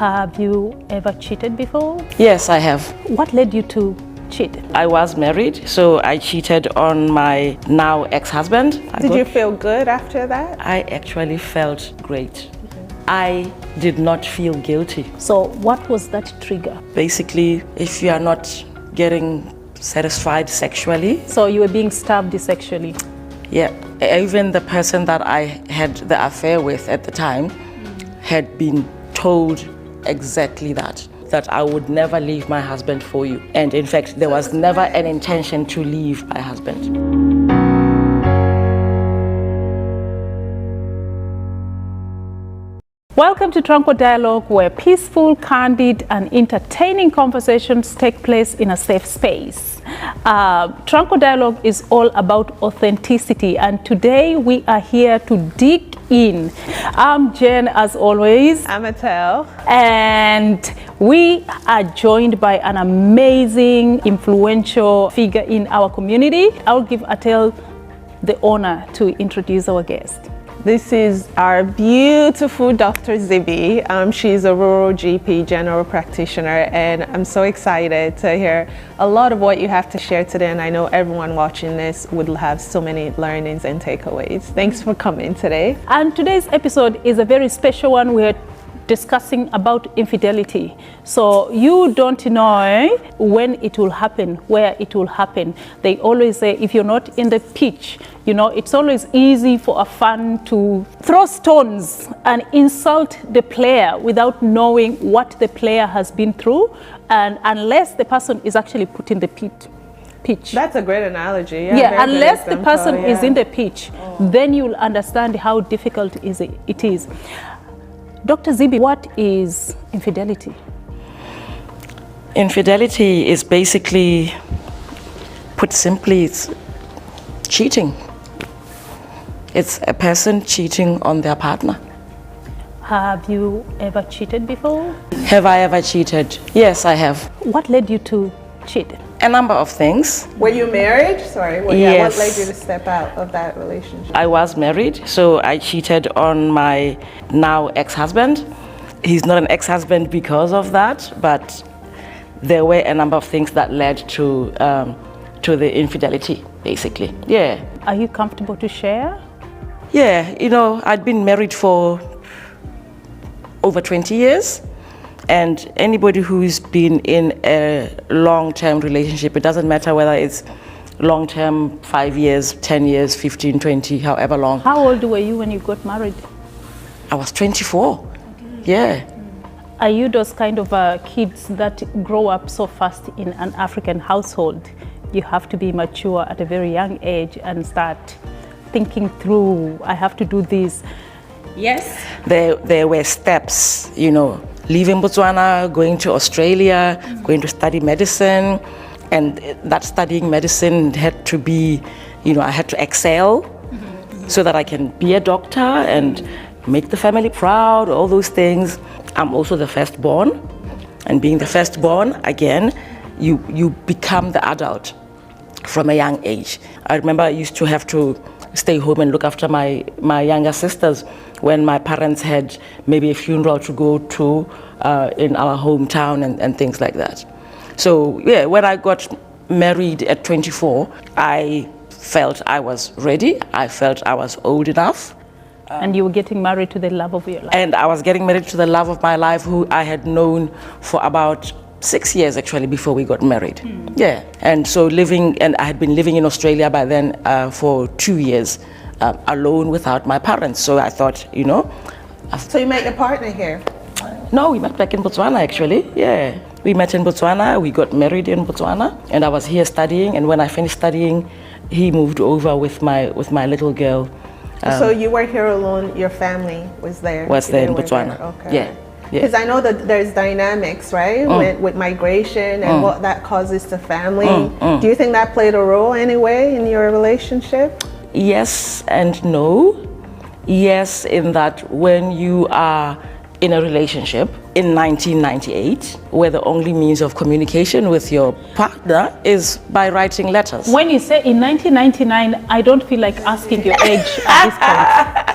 Have you ever cheated before? Yes, I have. What led you to cheat? I was married, so I cheated on my now ex-husband. Did you feel good after that? I actually felt great. I did not feel guilty. So what was that trigger? Basically, if you are not getting satisfied sexually. So you were being starved sexually? Yeah, even the person that I had the affair with at the time had been told exactly that I would never leave my husband for you. And in fact, there was never an intention to leave my husband. Welcome to Tranquil Dialogue, where peaceful, candid, and entertaining conversations take place in a safe space. Tranquil Dialogue is all about authenticity, and today we are here to dig in. I'm Jen, as always. I'm Atel. And we are joined by an amazing, influential figure in our community. I'll give Atel the honor to introduce our guest. This is our beautiful Dr. Zibi. She's a rural GP, general practitioner, and I'm so excited to hear a lot of what you have to share today, and I know everyone watching this would have so many learnings and takeaways. Thanks for coming today. And today's episode is a very special one. We're discussing about infidelity. So you don't know when it will happen, where it will happen. They always say if you're not in the pitch, you know, it's always easy for a fan to throw stones and insult the player without knowing what the player has been through, and unless the person is actually put in the pitch. That's a great analogy. Yeah, unless the person is in the pitch, then you'll understand how difficult it is. Dr. Zibi, what is infidelity? Infidelity is basically, put simply, it's cheating. It's a person cheating on their partner. Have you ever cheated before? Have I ever cheated? Yes, I have. What led you to cheat? A number of things. Were you married? Sorry. Yes. What led you to step out of that relationship? I was married, so I cheated on my now ex-husband. He's not an ex-husband because of that, but there were a number of things that led to the infidelity, basically. Yeah. Are you comfortable to share? Yeah, you know, I'd been married for over 20 years. And anybody who's been in a long-term relationship, it doesn't matter whether it's long-term, 5 years, 10 years, 15, 20, however long. How old were you when you got married? I was 24. Yeah. Are you those kind of kids that grow up so fast in an African household? You have to be mature at a very young age and start thinking through, I have to do this. Yes? There were steps, you know. Leaving Botswana, going to Australia, going to study medicine, and that studying medicine had to be, you know, I had to excel so that I can be a doctor and make the family proud, all those things. I'm also the firstborn, and being the firstborn, again, you become the adult from a young age. I remember I used to have to stay home and look after my younger sisters when my parents had maybe a funeral to go to in our hometown and things like that. So yeah, when I got married at 24, I felt I was ready. I felt I was old enough. And you were getting married to the love of your life. And I was getting married to the love of my life, who I had known for about 6 years actually before we got married. Yeah, and so I had been living in Australia by then for 2 years, alone without my parents. So I thought, you know. So you met your partner here? No, we met back in Botswana actually, yeah. We met in Botswana, we got married in Botswana, and I was here studying, and when I finished studying, he moved over with my little girl. So you were here alone, your family was there? Was there in Botswana, there. Okay. Yeah. Because I know that there's dynamics, right, with migration and what that causes to family. Do you think that played a role anyway in your relationship? Yes and no. Yes, in that when you are in a relationship in 1998, where the only means of communication with your partner is by writing letters. When you say in 1999, I don't feel like asking your age at this point.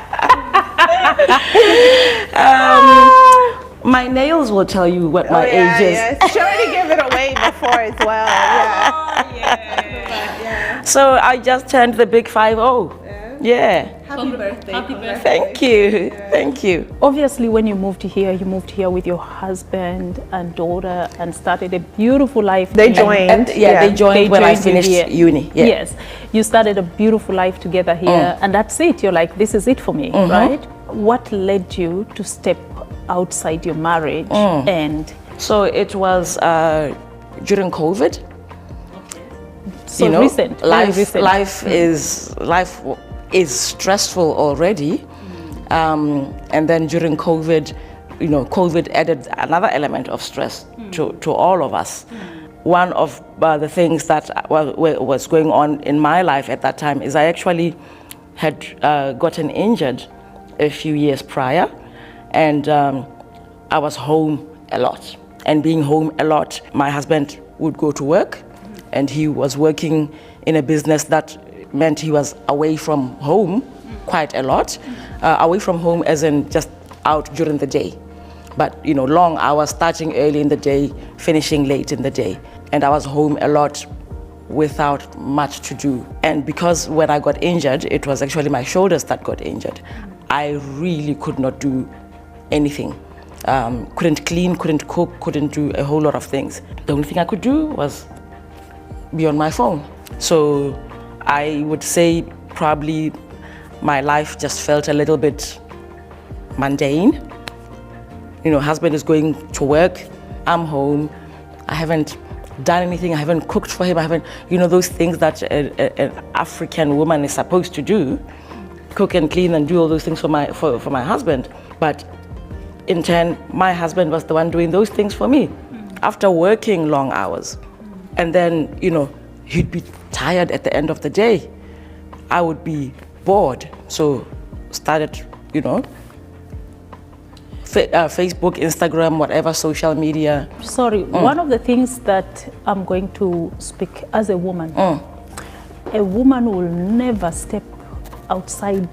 My nails will tell you what my age is. Yeah. She already gave it away before as well. Yeah. So I just turned the big 50. Yeah. Happy birthday. Happy birthday. Thank you. Thank you. Obviously, when you moved here with your husband and daughter and started a beautiful life. They joined. They joined when I finished uni. Yeah. Yes, you started a beautiful life together here, and that's it. You're like, this is it for me, right? What led you to step outside your marriage? And So it was during COVID. so recent, very recent. Life is stressful already, and then during COVID, COVID added another element of stress to all of us. One of the things that was going on in my life at that time is I actually had gotten injured a few years prior, and I was home a lot. And being home a lot, my husband would go to work, and he was working in a business that meant he was away from home quite a lot. Away from home as in just out during the day. But long hours, starting early in the day, finishing late in the day. And I was home a lot without much to do. And because when I got injured, it was actually my shoulders that got injured. I really could not do anything. Couldn't clean, couldn't cook, couldn't do a whole lot of things. The only thing I could do was be on my phone. So I would say probably my life just felt a little bit mundane. Husband is going to work, I'm home, I haven't done anything, I haven't cooked for him, I haven't, those things that an African woman is supposed to do, cook and clean and do all those things for my husband. But in turn, my husband was the one doing those things for me after working long hours. And then, he'd be tired at the end of the day. I would be bored. So started, Facebook, Instagram, whatever, social media. Sorry, one of the things that I'm going to speak as a woman, a woman will never step outside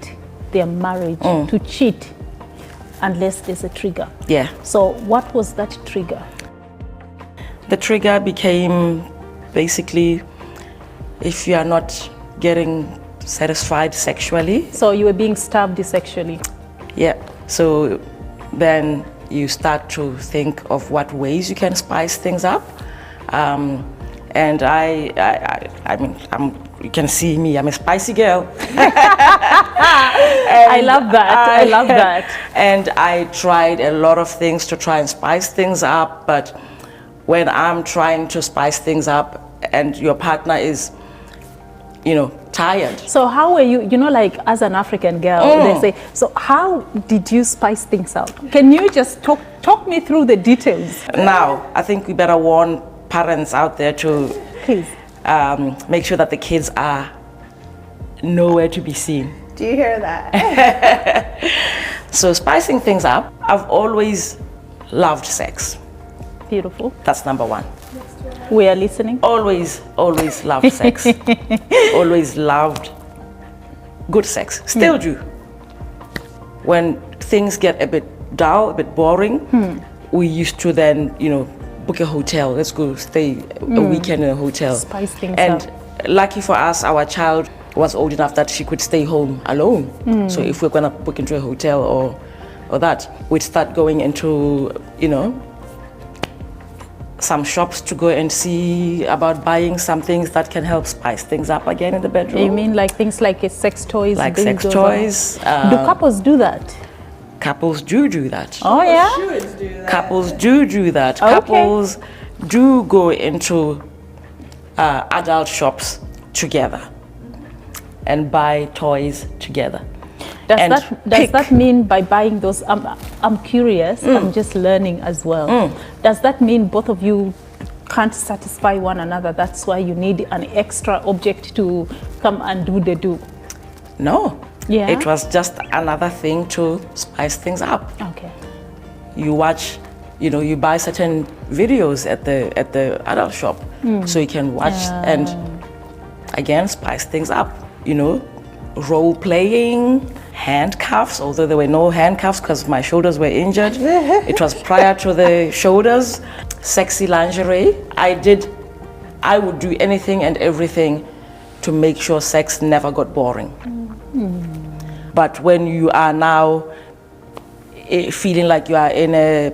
their marriage to cheat unless there's a trigger. Yeah. So what was that trigger? The trigger became basically if you are not getting satisfied sexually. So you were being starved sexually. Yeah. So then you start to think of what ways you can spice things up. And I mean, you can see me, I'm a spicy girl. I love that, I love that. And I tried a lot of things to try and spice things up, but when I'm trying to spice things up and your partner is, tired. So how were you, like as an African girl, they say, so how did you spice things up? Can you just talk me through the details? Now, I think we better warn parents out there to Please. Make sure that the kids are nowhere to be seen. Do you hear that? So spicing things up, I've always loved sex. Beautiful. That's number one. We are listening. Always loved sex. Always loved good sex. Still do. When things get a bit dull, a bit boring, we used to then, book a hotel. Let's go stay a weekend in a hotel. Spice things and up. Lucky for us, our child was old enough that she could stay home alone. So if we're gonna book into a hotel or that, we'd start going into, some shops to go and see about buying some things that can help spice things up again in the bedroom. You mean like things like sex toys? Like sex dildos, toys. Do couples do that? Couples do that. Oh yeah? Should do that. Couples do that. Okay. Couples do go into adult shops together and buy toys together. Does that mean by buying those, I'm curious, I'm just learning as well. Does that mean both of you can't satisfy one another? That's why you need an extra object to come and do the do? No. Yeah. It was just another thing to spice things up. Okay. You watch, you buy certain videos at the adult shop, so you can watch and again spice things up. Role playing, handcuffs, although there were no handcuffs because my shoulders were injured. It was prior to the shoulders. Sexy lingerie. I would do anything and everything to make sure sex never got boring. But when you are now feeling like you are in a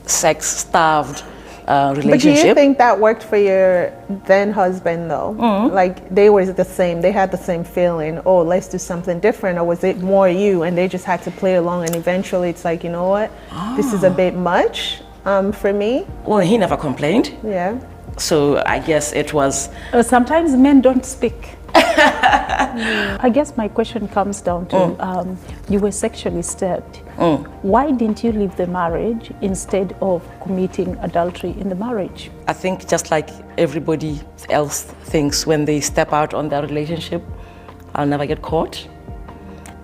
sex-starved relationship. But do you think that worked for your then husband though? Like they were the same, they had the same feeling, oh, let's do something different, or was it more you and they just had to play along and eventually it's like, you know what, this is a bit much for me? Well, he never complained. Yeah. So I guess it was... Sometimes men don't speak. I guess my question comes down to you were sexually disturbed. Why didn't you leave the marriage instead of committing adultery in the marriage? I think just like everybody else thinks when they step out on their relationship, I'll never get caught.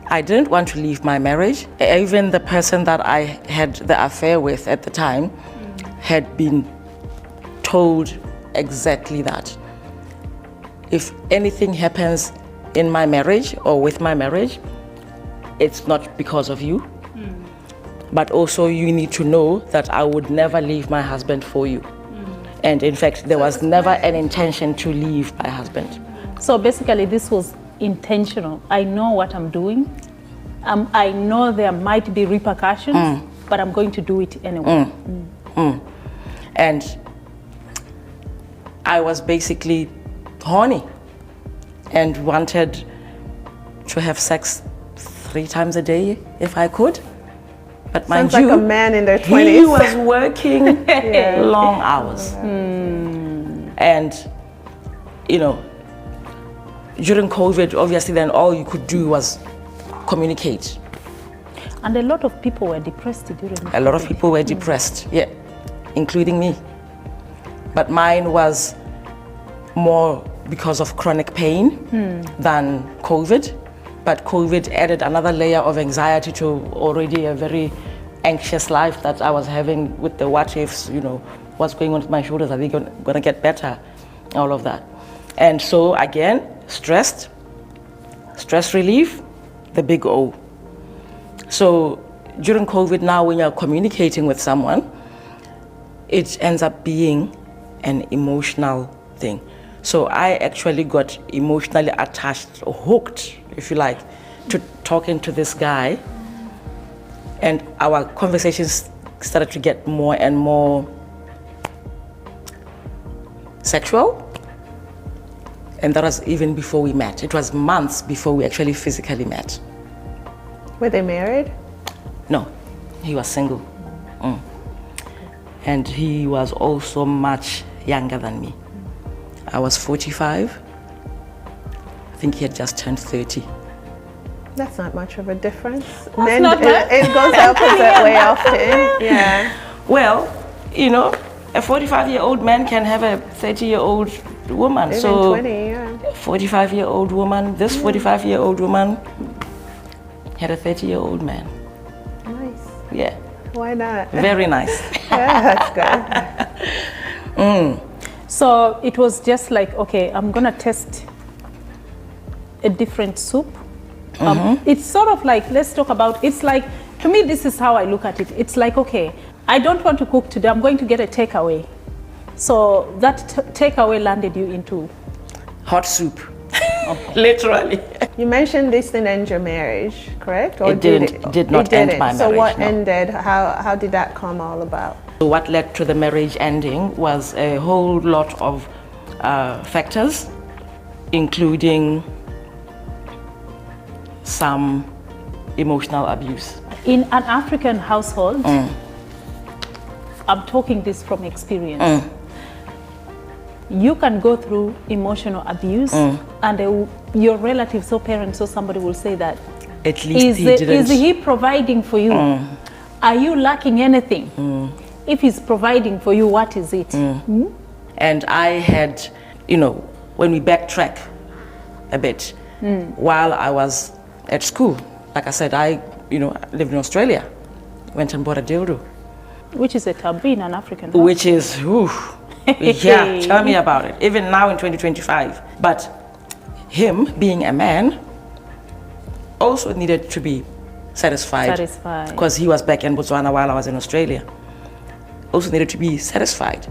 I didn't want to leave my marriage. Even the person that I had the affair with at the time had been told exactly that. If anything happens in my marriage or with my marriage, it's not because of you. But also you need to know that I would never leave my husband for you. And in fact, there was never an intention to leave my husband. So basically this was intentional. I know what I'm doing. I know there might be repercussions, but I'm going to do it anyway. And I was basically horny and wanted to have sex 3 times a day if I could. But mind Sounds you, like a man in their 20s. he was working long hours. And, you know, during COVID, obviously then all you could do was communicate. And a lot of people were depressed during A lot of people were depressed, yeah, including me. But mine was more because of chronic pain than COVID. But COVID added another layer of anxiety to already a very anxious life that I was having with the what ifs, you know, what's going on with my shoulders, are they gonna get better, all of that. And so again, stress relief, the big O. So during COVID now, when you're communicating with someone, it ends up being an emotional thing. So I actually got emotionally attached or hooked, if you like, to talking to this guy. And our conversations started to get more and more sexual. And that was even before we met. It was months before we actually physically met. Were they married? No, he was single. And he was also much younger than me. I was 45. I think he had just turned 30. That's not much of a difference. That's not bad. It goes the opposite way often. Yeah. Well, you know, a 45-year-old man can have a 30-year-old woman. Even so 20, yeah. 45-year-old woman, this 45-year-old woman had a 30-year-old man. Nice. Yeah. Why not? Very nice. Yeah, that's good. So it was just like, okay, I'm gonna test a different soup. It's sort of like, let's talk about, it's like, to me, this is how I look at it. It's like, okay, I don't want to cook today, I'm going to get a takeaway. So that takeaway landed you into? Hot soup. Literally. You mentioned this didn't end your marriage, correct? Or It did not end my marriage. So what no. ended? How did that come all about? So what led to the marriage ending was a whole lot of factors, including some emotional abuse. In an African household, I'm talking this from experience. You can go through emotional abuse and your relatives or parents or somebody will say that, At least is he providing for you? Are you lacking anything? If he's providing for you, what is it? And I had, you know, when we backtrack a bit, while I was at school, like I said, I lived in Australia, went and bought a dildo. Which is a taboo in an African household. Which is, yeah, tell me about it. Even now in 2025. But him being a man, also needed to be satisfied. Because he was back in Botswana while I was in Australia. Also needed to be satisfied.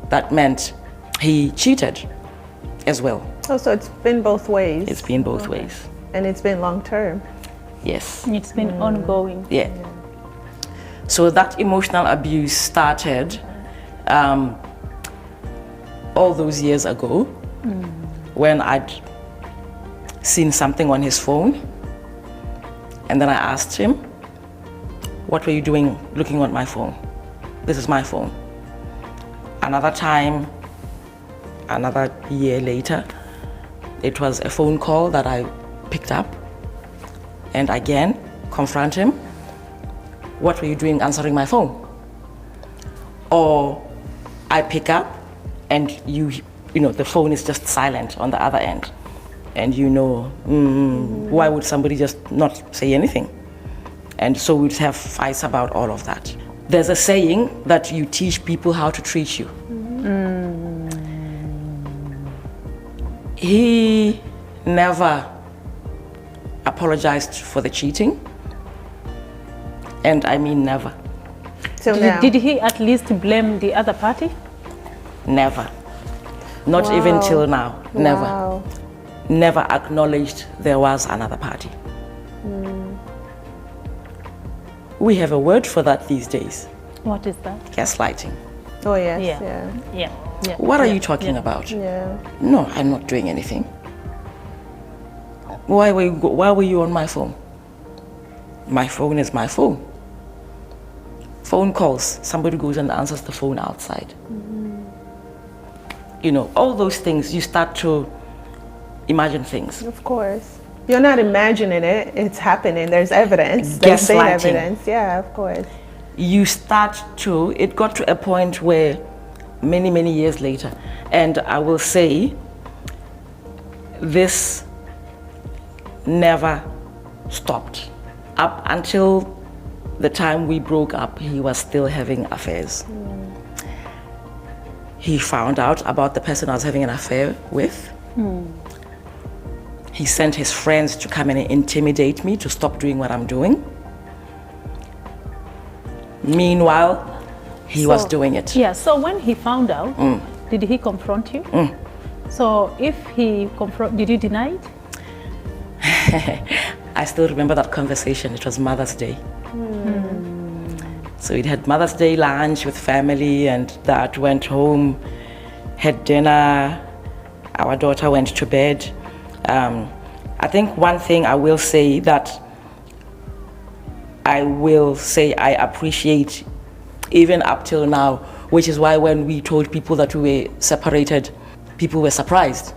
That meant he cheated as well. Oh, so it's been both ways. It's been both ways. And it's been long term. Yes. It's been ongoing. Yeah. So that emotional abuse started all those years ago when I'd seen something on his phone, and then I asked him, what were you doing looking at my phone? This is my phone. Another time, another year later, it was a phone call that I picked up, and again confront him. What were you doing answering my phone? Or I pick up and you know, the phone is just silent on the other end. And why would somebody just not say anything? And so we'd have fights about all of that. There's a saying that you teach people how to treat you. He never apologized for the cheating. And I mean never. Till now. Did he at least blame the other party? Never. Not even till now. Never. Wow. Never acknowledged there was another party. We have a word for that these days. What is that? Gaslighting. Oh, yes. Yeah. What are you talking about? Yeah. No, I'm not doing anything. Why were you on my phone? My phone is my phone. Phone calls, somebody goes and answers the phone outside. All those things, you start to imagine things. Of course. You're not imagining it, it's happening. There's evidence. There's been evidence. Yeah, of course. It got to a point where many, many years later, and I will say this never stopped. Up until the time we broke up, he was still having affairs. He found out about the person I was having an affair with. He sent his friends to come and intimidate me to stop doing what I'm doing. Meanwhile, he was doing it. Yeah, so when he found out, did he confront you? So if he did you deny it? I still remember that conversation. It was Mother's Day. So we had Mother's Day lunch with family, and Dad went home, had dinner. Our daughter went to bed. I think one thing I will say I appreciate even up till now, which is why when we told people that we were separated, people were surprised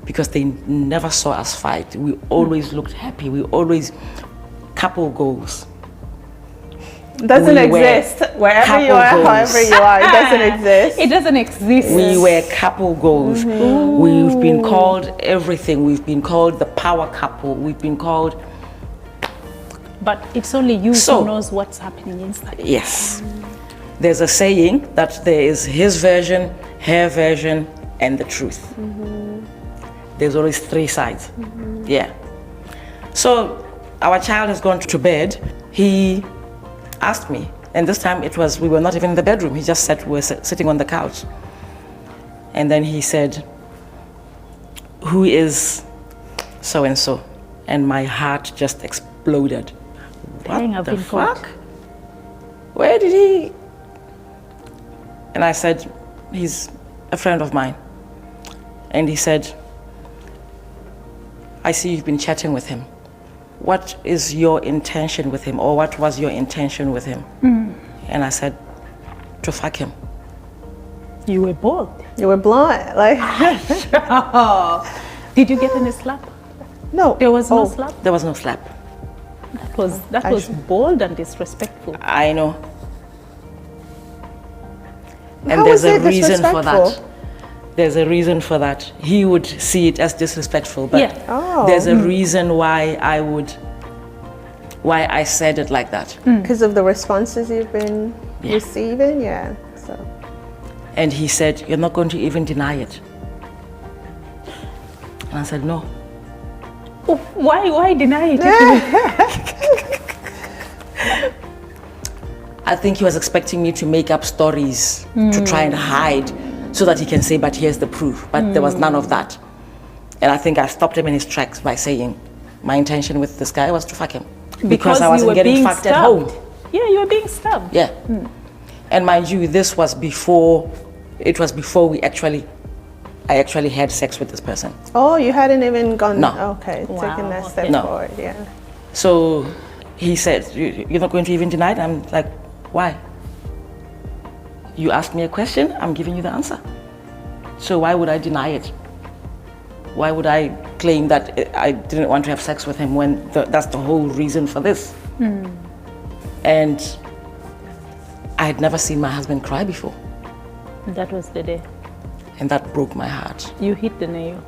because they never saw us fight. We always looked happy. We always couple goals. Doesn't exist wherever you are, however you are. It doesn't exist. It doesn't exist. We were couple goals. We've been called everything. We've been called the power couple. We've been called. But it's only you who knows what's happening inside. Yes. There's a saying that there is his version, her version, and the truth. There's always three sides. Yeah. So our child has gone to bed. He asked me, and this time we were not even in the bedroom. He just said we were sitting on the couch. And then he said, who is so-and-so? And my heart just exploded. Dang, What I've the been caught. fuck? Where did he? And I said, he's a friend of mine. And he said, I see you've been chatting with him. What is your intention with him, or what was your intention with him? And I said, to fuck him. You were bold. You were blunt. Like, Did you get any slap? no. There was no slap. There was no slap. That was bold and disrespectful. I know. And How there's is a it reason for that. disrespectful? There's a reason for that. He would see it as disrespectful, but there's a reason why I said it like that. Because of the responses you've been receiving? Yeah. So. And he said, you're not going to even deny it. And I said, no. Why deny it? I think he was expecting me to make up stories to try and hide so that he can say, but here's the proof. But there was none of that. And I think I stopped him in his tracks by saying my intention with this guy was to fuck him. Because I wasn't getting fucked at home. Yeah, you were being stabbed. Yeah. And mind you, this was before, it was before I actually had sex with this person. Oh, you hadn't even gone, No. okay, Wow, taken that step No. forward, yeah. So he said, you're not going to even deny it? I'm like, why? You asked me a question, I'm giving you the answer. So why would I deny it? Why would I claim that I didn't want to have sex with him when that's the whole reason for this? And I had never seen my husband cry before. That was the day. And that broke my heart. You hit the nail.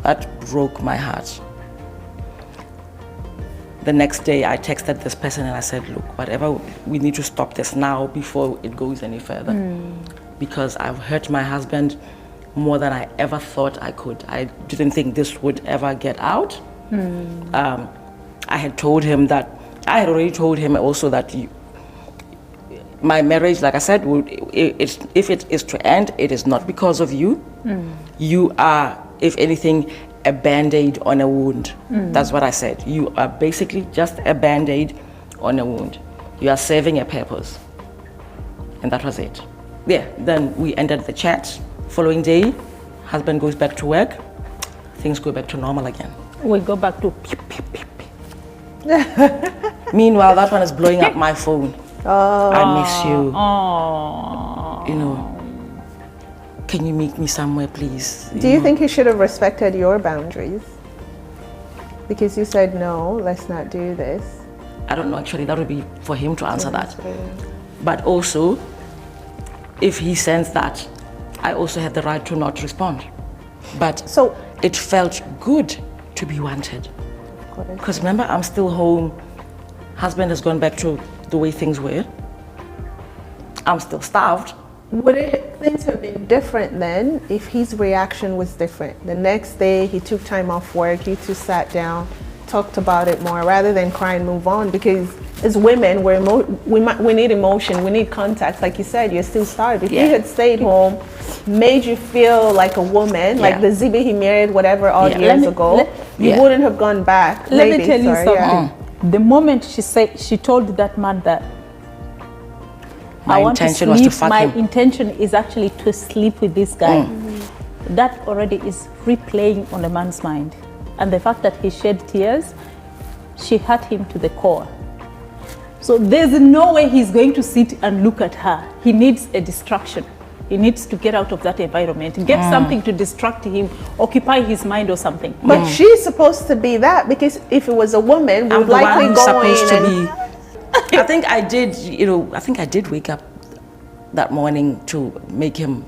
That broke my heart. The next day I texted this person and I said, look, whatever, we need to stop this now before it goes any further. Because I've hurt my husband more than I ever thought I could. I didn't think this would ever get out. I had told him that, I had already told him also that my marriage, like I said, if it is to end, it is not because of you. You are, if anything, a band-aid on a wound. That's what I said. You are basically just a band-aid on a wound. You are serving a purpose. And that was it. Yeah, then we ended the chat. Following day, husband goes back to work. Things go back to normal again. We go back to pew, pew, pew, pew. Meanwhile, that one is blowing up my phone. I miss you. Oh. You know, can you meet me somewhere, please? Do you think he should have respected your boundaries? Because you said, no, let's not do this. I don't know, actually, that would be for him to answer that. But also, if he sends that, I also had the right to not respond. But So it felt good to be wanted. Because remember, I'm still home. Husband has gone back to the way things were. I'm still starved. would things have been different then if his reaction was different? The next day he took time off work, you two sat down, talked about it more rather than cry and move on, because as women we need emotion, we need contact. Like you said, you're still starved. If you had stayed home, made you feel like a woman, like the Zibi he married whatever odd years ago, you wouldn't have gone back. Let me tell you something. The moment she told that man that my I want to intention sleep, was to fuck my him. intention is actually to sleep with this guy. That already is replaying on a man's mind. And the fact that he shed tears, she hurt him to the core. So there's no way he's going to sit and look at her. He needs a distraction. He needs to get out of that environment, get something to distract him, occupy his mind or something. But she's supposed to be that, because if it was a woman, we would likely go in and... I think I did, I think I did wake up that morning to make him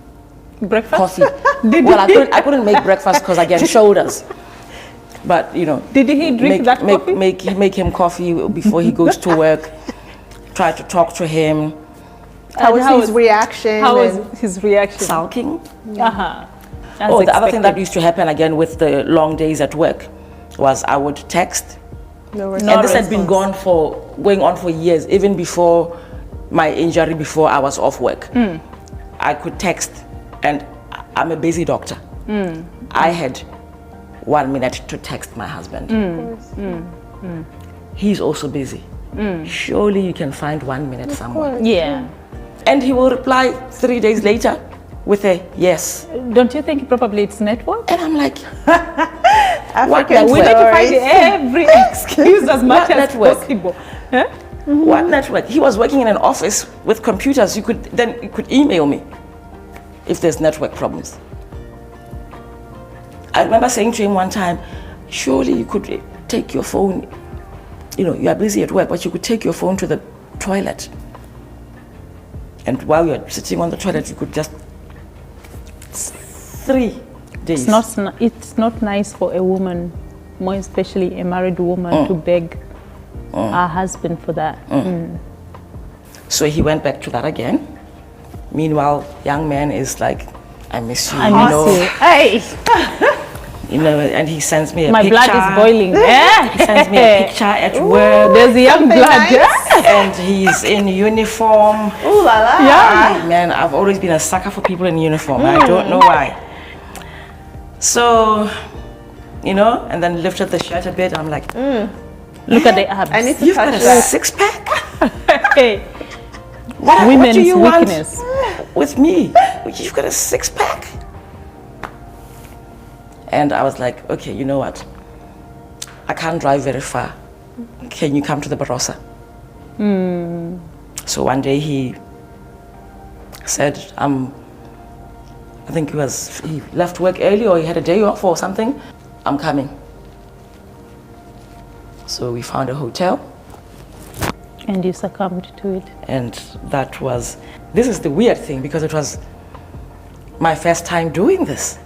Breakfast? coffee. I couldn't make breakfast because again, shoulders. But, Did he drink that coffee? Make him coffee before he goes to work. Try to talk to him. How was his reaction? How was his reaction? Sulking. Uh-huh. The other thing that used to happen again with the long days at work was I would text. No And this had been going on for years, even before my injury, before I was off work. I could text, and I'm a busy doctor. I had 1 minute to text my husband. He's also busy. Surely you can find 1 minute somewhere. Yeah. And he will reply 3 days later with a yes. Don't you think probably it's network? And I'm like, African We need to find stories. every excuse as much as network? possible. Huh? What network? He was working in an office with computers. You could email me if there's network problems. I remember saying to him one time, surely you could take your phone, you are busy at work, but you could take your phone to the toilet. And while you're sitting on the toilet, you could just 3 days. It's not nice for a woman, more especially a married woman, to beg her husband for that. So he went back to that again. Meanwhile, young man is like, I miss you. I miss you. Hey! you know, and he sends me a My picture. blood is boiling. Yeah. He sends me a picture at work. There's a young Something blood. nice. And he's in uniform. Ooh la la. Yeah. Man, I've always been a sucker for people in uniform. I don't know why. So, you know, and then lifted the shirt a bit. I'm like, Look at the abs. I need to you've got touch a that. six-pack? Hey, What women's do you weakness. want with me? You've got a six-pack? And I was like, okay, you know what? I can't drive very far. Can you come to the Barossa? So one day he said, I think he left work early or he had a day off or something. I'm coming. So we found a hotel. And you succumbed to it. And this is the weird thing, because it was my first time doing this.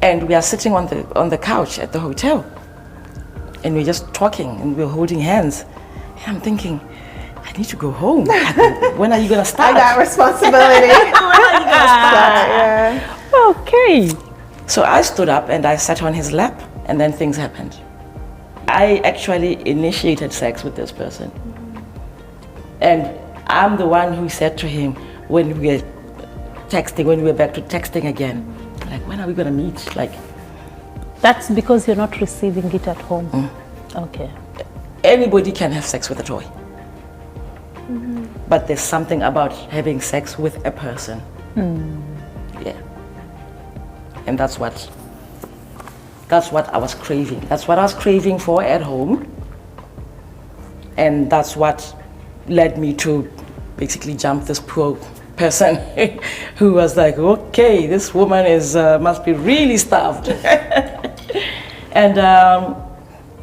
And we are sitting on the couch at the hotel. And we're just talking and we're holding hands. And I'm thinking, I need to go home. When are you going to I start? got responsibility. Yeah. Okay. So I stood up and I sat on his lap, and then things happened. I actually initiated sex with this person. And I'm the one who said to him when we were texting, when we were back to texting again, like, when are we going to meet? Like, That's because you're not receiving it at home. Okay. anybody can have sex with a toy. But there's something about having sex with a person. Yeah. And that's what I was craving. That's what I was craving for at home. And that's what led me to basically jump this poor person who was like, okay, this woman must be really starved. And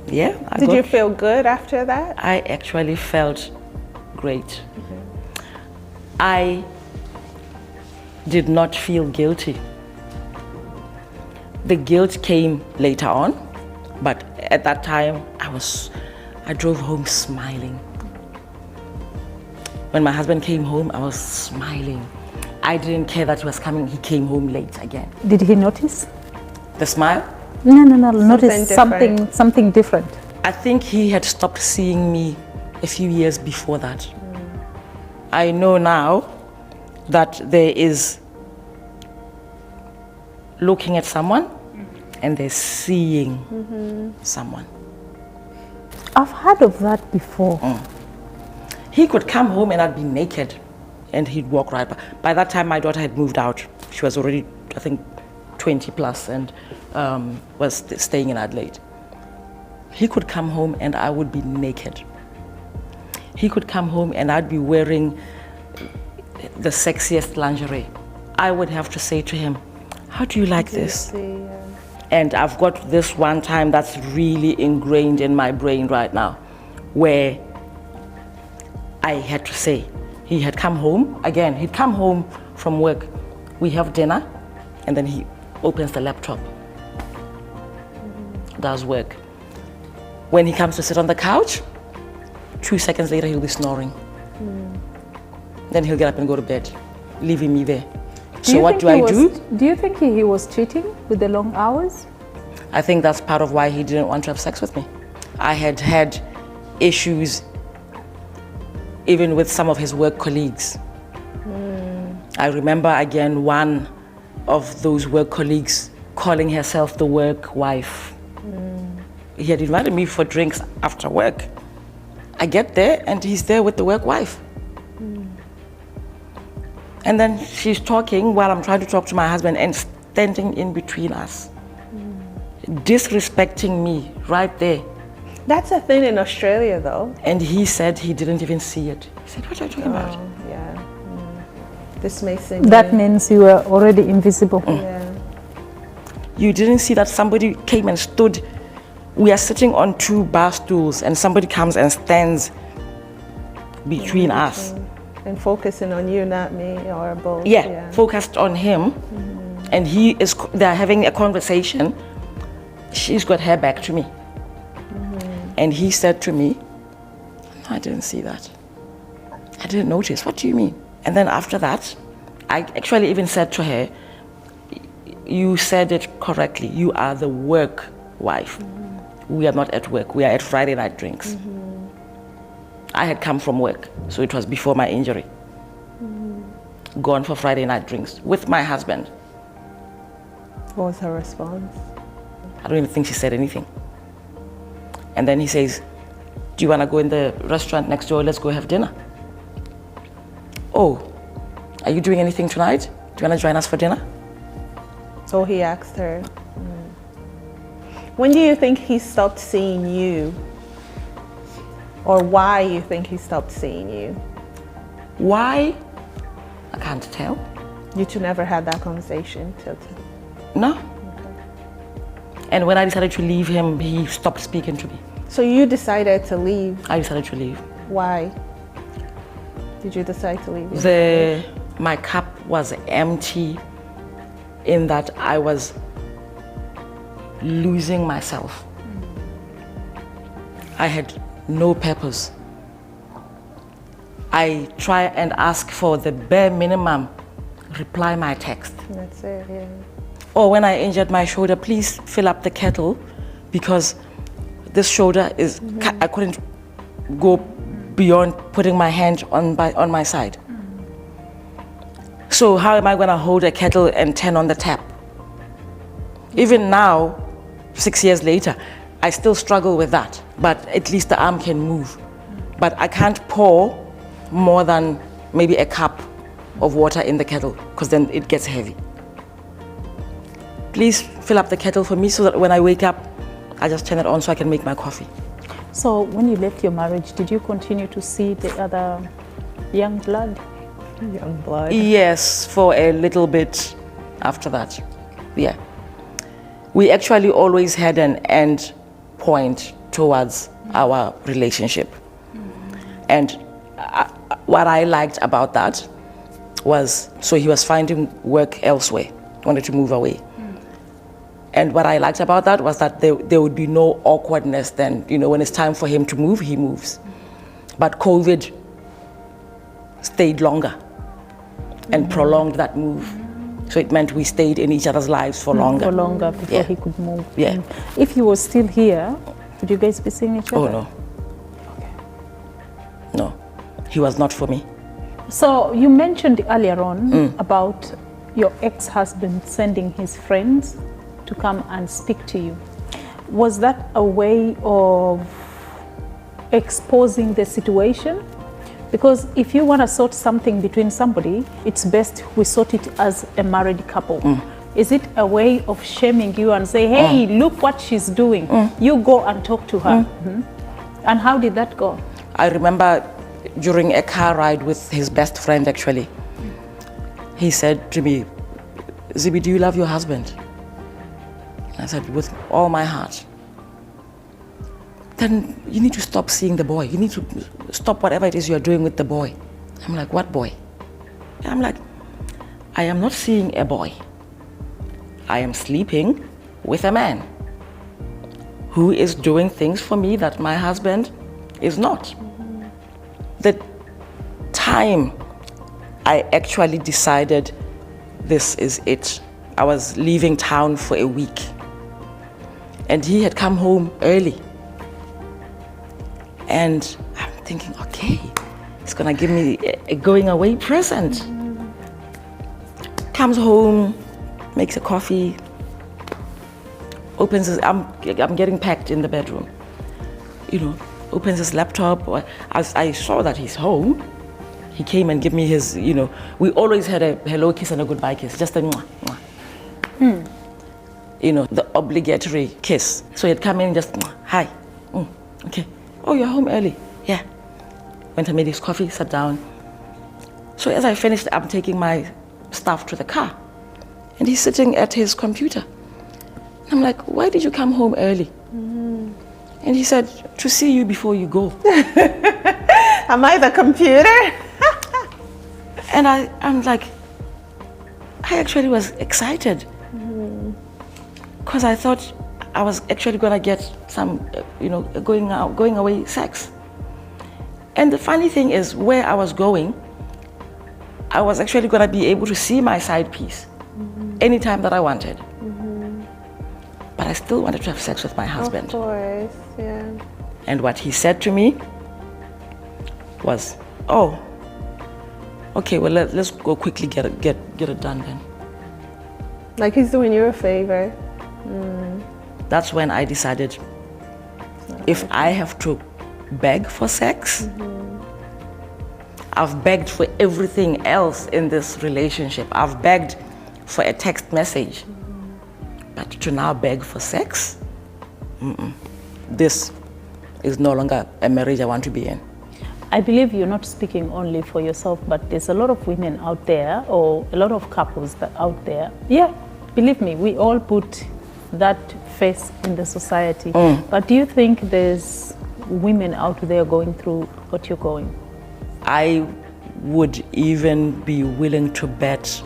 yeah. Did you feel good after that? I actually felt great. I did not feel guilty. The guilt came later on, but at that time I drove home smiling. When my husband came home, I was smiling. I didn't care that he was coming. He came home late again. Did he notice? The smile? No. Notice different. something different. I think he had stopped seeing me a few years before that. I know now that there is looking at someone and they're seeing someone. I've heard of that before. He could come home and I'd be naked and he'd walk right by that time my daughter had moved out. She was already, I think, 20 plus and was staying in Adelaide. He could come home and I would be naked. He could come home and I'd be wearing the sexiest lingerie. I would have to say to him, how do you like this? And I've got this one time that's really ingrained in my brain right now, where I had to say, he had come home, again, he'd come home from work, we have dinner, and then he opens the laptop, does work. When he comes to sit on the couch, 2 seconds later he'll be snoring. Then he'll get up and go to bed, leaving me there. So what do I do? Do you think he was cheating with the long hours? I think that's part of why he didn't want to have sex with me. I had had issues even with some of his work colleagues. I remember again one of those work colleagues calling herself the work wife. He had invited me for drinks after work. I get there and he's there with the work wife. And then she's talking while I'm trying to talk to my husband and standing in between us. Disrespecting me right there. That's a thing in Australia though. And he said he didn't even see it. He said, what are you talking about? Yeah. This may seem That means you were already invisible. Yeah. You didn't see that somebody came and stood. We are sitting on 2 bar stools and somebody comes and stands between us. And focusing on you, not me, or both. Yeah, focused on him. And they're having a conversation. She's got her back to me. And he said to me, I didn't see that. I didn't notice. What do you mean? And then after that, I actually even said to her, you said it correctly. You are the work wife. We are not at work. We are at Friday night drinks. I had come from work, so it was before my injury. Gone for Friday night drinks with my husband. What was her response? I don't even think she said anything. And then he says, do you want to go in the restaurant next door? Let's go have dinner. Oh, are you doing anything tonight? Do you want to join us for dinner? So he asked her. When do you think he stopped seeing you? Or why you think he stopped seeing you? Why? I can't tell. You two never had that conversation till today? No. And when I decided to leave him, he stopped speaking to me. So you decided to leave. I decided to leave. Why did you decide to leave? My cup was empty in that I was losing myself. I had no purpose. I try and ask for the bare minimum, reply my text. That's it, yeah. Or when I injured my shoulder, please fill up the kettle because this shoulder is, I couldn't go beyond putting my hand on my side. So how am I going to hold a kettle and turn on the tap? Even now, 6 years later, I still struggle with that, but at least the arm can move. But I can't pour more than maybe a cup of water in the kettle because then it gets heavy. Please fill up the kettle for me so that when I wake up, I just turn it on so I can make my coffee. So when you left your marriage, did you continue to see the other young blood? Young blood. Yes, for a little bit after that. Yeah. We actually always had an end point towards our relationship. And what I liked about that was, so he was finding work elsewhere, wanted to move away. And what I liked about that was that there would be no awkwardness then. You know, when it's time for him to move, he moves. But COVID stayed longer and prolonged that move. So it meant we stayed in each other's lives for longer. For longer before he could move. Yeah. If he was still here, would you guys be seeing each other? Oh, no. Okay. No, he was not for me. So you mentioned earlier on about your ex-husband sending his friends to come and speak to you. Was that a way of exposing the situation? Because if you want to sort something between somebody, it's best we sort it as a married couple. Is it a way of shaming you and say, hey, look what she's doing. You go and talk to her. And how did that go? I remember during a car ride with his best friend, actually, he said to me, Zibi, do you love your husband? I said, with all my heart. Then you need to stop seeing the boy. You need to stop whatever it is you're doing with the boy. I'm like, what boy? I'm like, I am not seeing a boy. I am sleeping with a man who is doing things for me that my husband is not. The time I actually decided this is it, I was leaving town for a week. And he had come home early. And I'm thinking, okay, he's gonna give me a going away present. Comes home, makes a coffee, opens his, I'm getting packed in the bedroom. You know, opens his laptop. As I saw that he's home, he came and gave me his, you know, we always had a hello kiss and a goodbye kiss, just a mwah, mwah. You know, the obligatory kiss. So he'd come in and just, hi, okay. Oh, you're home early. Yeah. Went and made his coffee, sat down. So as I finished, I'm taking my stuff to the car. And he's sitting at his computer. And I'm like, why did you come home early? And he said, to see you before you go. Am I the computer? And I'm like, I actually was excited. Because I thought I was actually gonna get some, you know, going away sex. And the funny thing is, where I was going, I was actually gonna be able to see my side piece anytime that I wanted. But I still wanted to have sex with my husband. Of course, yeah. And what he said to me was, oh, okay, well, let's go quickly get it done then. Like he's doing you a favor. That's when I decided, if I have to beg for sex, I've begged for everything else in this relationship. I've begged for a text message. But to now beg for sex? This is no longer a marriage I want to be in. I believe you're not speaking only for yourself, but there's a lot of women out there, or a lot of couples that out there. Yeah, believe me, we all put that face in the society. But do you think there's women out there going through what you're going? I would even be willing to bet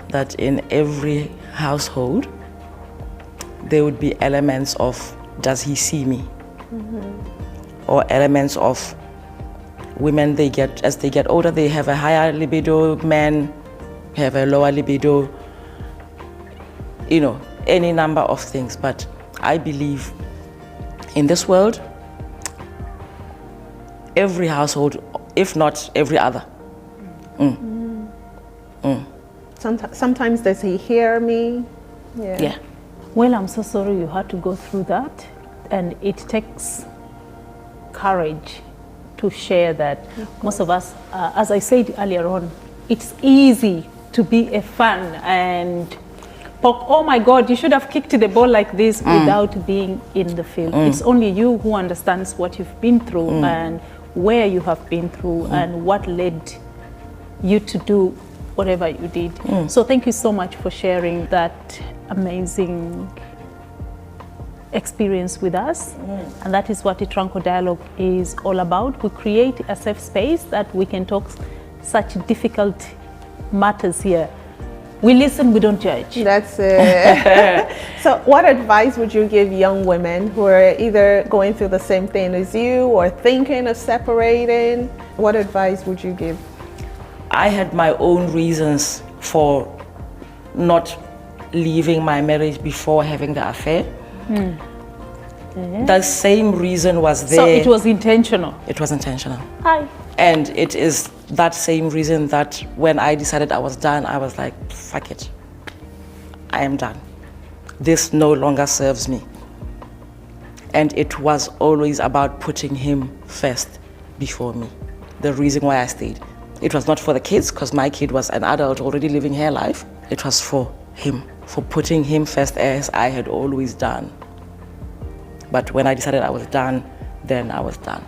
that in every household, there would be elements of, does he see me? Or elements of women, as they get older, they have a higher libido, men have a lower libido, any number of things. But I believe in this world, every household, if not every other. Sometimes does he hear me? Yeah. Well, I'm so sorry you had to go through that, and it takes courage to share that. Most of us, as I said earlier on, it's easy to be a fan and poke, oh my God, you should have kicked the ball like this, without being in the field. It's only you who understands what you've been through and where you have been through and what led you to do whatever you did. So thank you so much for sharing that amazing experience with us. And that is what the Tranquil Dialogue is all about. We create a safe space that we can talk such difficult matters here. We listen, we don't judge. That's it. So what advice would you give young women who are either going through the same thing as you or thinking of separating? What advice would you give? I had my own reasons for not leaving my marriage before having the affair. The same reason was there. So it was intentional? It was intentional. Hi. And it is that same reason that when I decided I was done, I was like, fuck it. I am done. This no longer serves me. And it was always about putting him first before me. The reason why I stayed. It was not for the kids, because my kid was an adult already living her life. It was for him, for putting him first, as I had always done. But when I decided I was done, then I was done.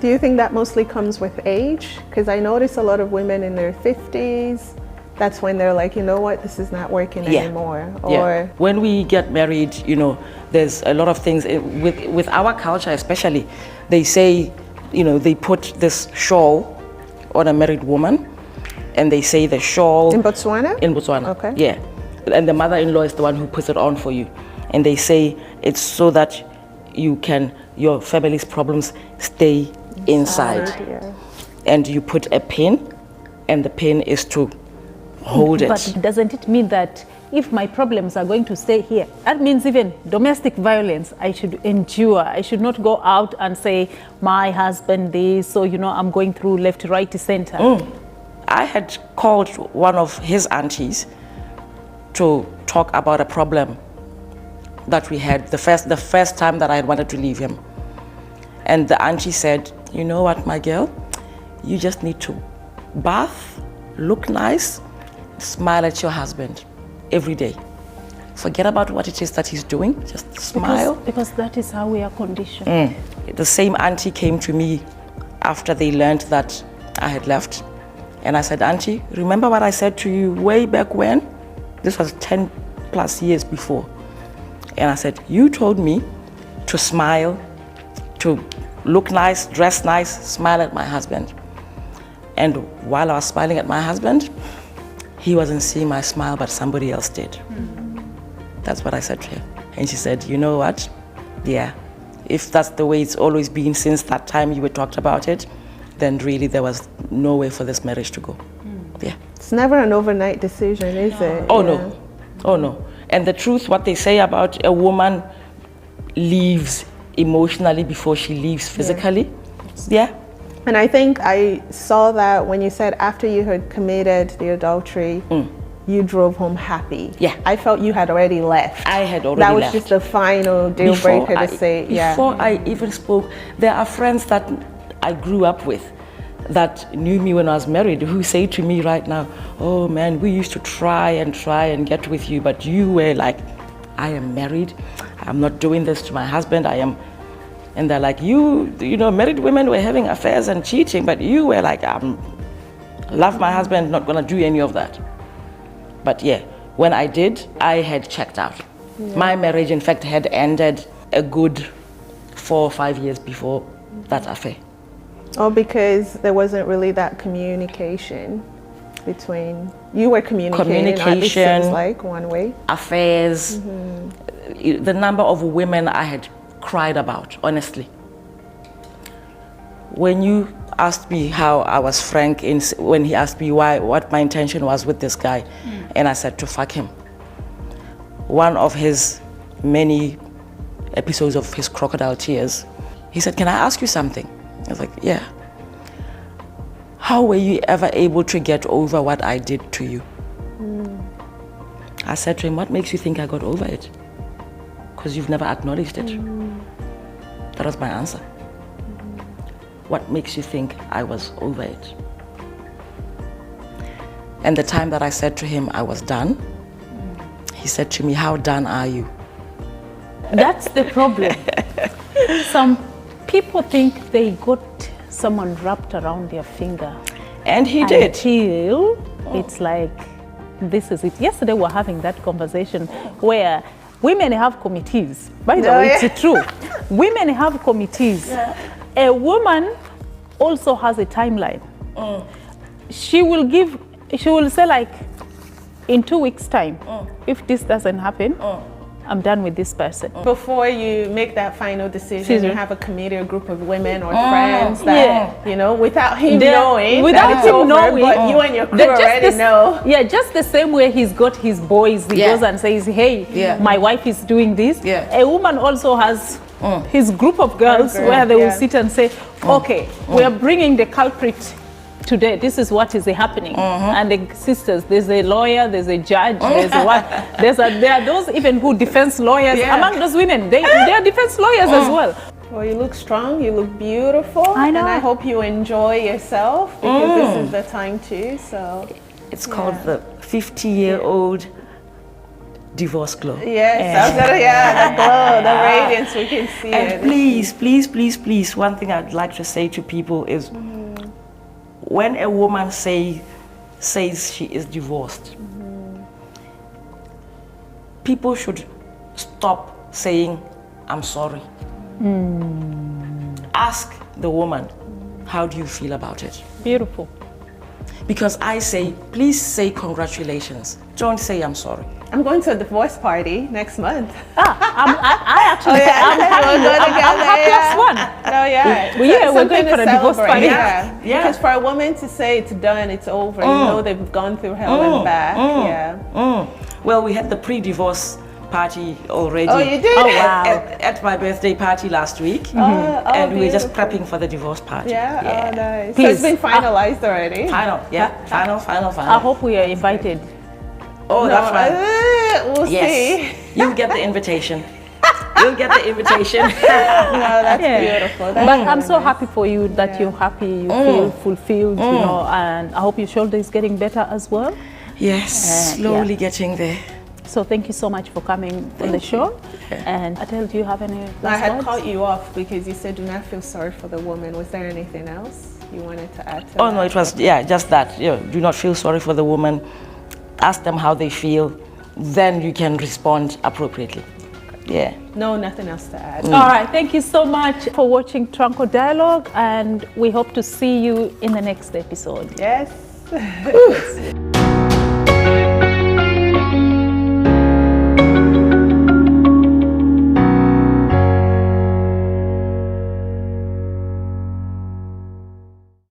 Do you think that mostly comes with age? Because I notice a lot of women in their 50s, that's when they're like, you know what, this is not working anymore. Or when we get married, there's a lot of things with our culture, especially. They say, they put this shawl on a married woman, and they say the shawl in Botswana. In Botswana, okay. Yeah, and the mother-in-law is the one who puts it on for you, and they say it's so that your family's problems stay inside. And you put a pin, and the pin is to hold it. But doesn't it mean that if my problems are going to stay here, that means even domestic violence I should endure? I should not go out and say, my husband this, so I'm going through left, right, center. I had called one of his aunties to talk about a problem that we had the first time that I had wanted to leave him. And the auntie said, you know what, my girl, you just need to bath, look nice, smile at your husband every day. Forget about what it is that he's doing, just smile. Because that is how we are conditioned. The same auntie came to me after they learned that I had left. And I said, Auntie, remember what I said to you way back when? This was 10 plus years before. And I said, you told me to smile, to look nice, dress nice, smile at my husband. And while I was smiling at my husband, he wasn't seeing my smile, but somebody else did. That's what I said to her. And she said, you know what? Yeah, if that's the way it's always been since that time you were talked about it, then really there was no way for this marriage to go. Yeah. It's never an overnight decision, is it? Oh, no. Oh no. And the truth, what they say about a woman leaves emotionally before she leaves physically. Yeah. And I think I saw that when you said after you had committed the adultery, you drove home happy. Yeah. I felt you had already left. I had already That was left. just the final deal breaker to say, Before I even spoke, there are friends that I grew up with that knew me when I was married who say to me right now, oh man, we used to try and get with you, but you were like, I am married, I'm not doing this to my husband, and they're like, you know, married women were having affairs and cheating, but you were like, I love my husband, not gonna do any of that. But yeah, when I did, I had checked out. Yeah. My marriage, in fact, had ended a good 4 or 5 years before that affair. Oh, because there wasn't really that communication between, you were communicating, or at least it was like one way. Affairs, the number of women I had cried about, honestly. When you asked me how I was frank, when he asked me what my intention was with this guy, and I said to fuck him. One of his many episodes of his crocodile tears, he said, can I ask you something? I was like, yeah. How were you ever able to get over what I did to you? I said to him, what makes you think I got over it? Because you've never acknowledged it. That was my answer. What makes you think I was over it? And the time that I said to him I was done, he said to me, how done are you? That's the problem. Some people think they got someone wrapped around their finger. And he did. Until it's like, this is it. Yesterday we were having that conversation where women have committees. By the way, it's true. Women have committees. Yeah. A woman also has a timeline. She will say like, in 2 weeks' time, if this doesn't happen, I'm done with this person. Before you make that final decision, you have a committee, a group of women or friends that, you know, without him knowing, but you and your crew already know. Yeah, just the same way he's got his boys, he goes and says, hey, my wife is doing this. A woman also has his group of girls where they will sit and say, okay, we are bringing the culprit today, this is what is happening. And the sisters, there's a lawyer, there's a judge, there's what, there are those even who defense lawyers. Among those women, they are defense lawyers as well. Well, you look strong, you look beautiful. I know. And I hope you enjoy yourself because this is the time too, so. It's called the 50-year-old divorce glow. Yes, the glow, the radiance, we can see and it. Please, one thing I'd like to say to people is, when a woman says she is divorced, people should stop saying, I'm sorry. Ask the woman, how do you feel about it? Beautiful. Because I say, please say congratulations. Don't say I'm sorry. I'm going to a divorce party next month. I'm happy one. We're going for a divorce party. Because for a woman to say it's done, it's over, you know they've gone through hell and back. Well, we had the pre-divorce party already. Oh, you did? Oh, wow. At my birthday party last week. And we're just prepping for the divorce party. Oh, nice. Please. So it's been finalized already? Final. I hope we are invited. Oh, that's right. We'll see. You'll get the invitation. You'll get the invitation. No, that's beautiful. That's but I'm so happy for you that you're happy, you feel fulfilled, you know, and I hope your shoulder is getting better as well. Yes, slowly getting there. So thank you so much for coming on the show. And Adele, do you have any last I had words? caught you off because you said do not feel sorry for the woman. Was there anything else you wanted to add to that? Oh no, it was just that. Do not feel sorry for the woman. Ask them how they feel. Then you can respond appropriately. No, nothing else to add. All right, thank you so much for watching Tranquil Dialogue, and we hope to see you in the next episode. Yes.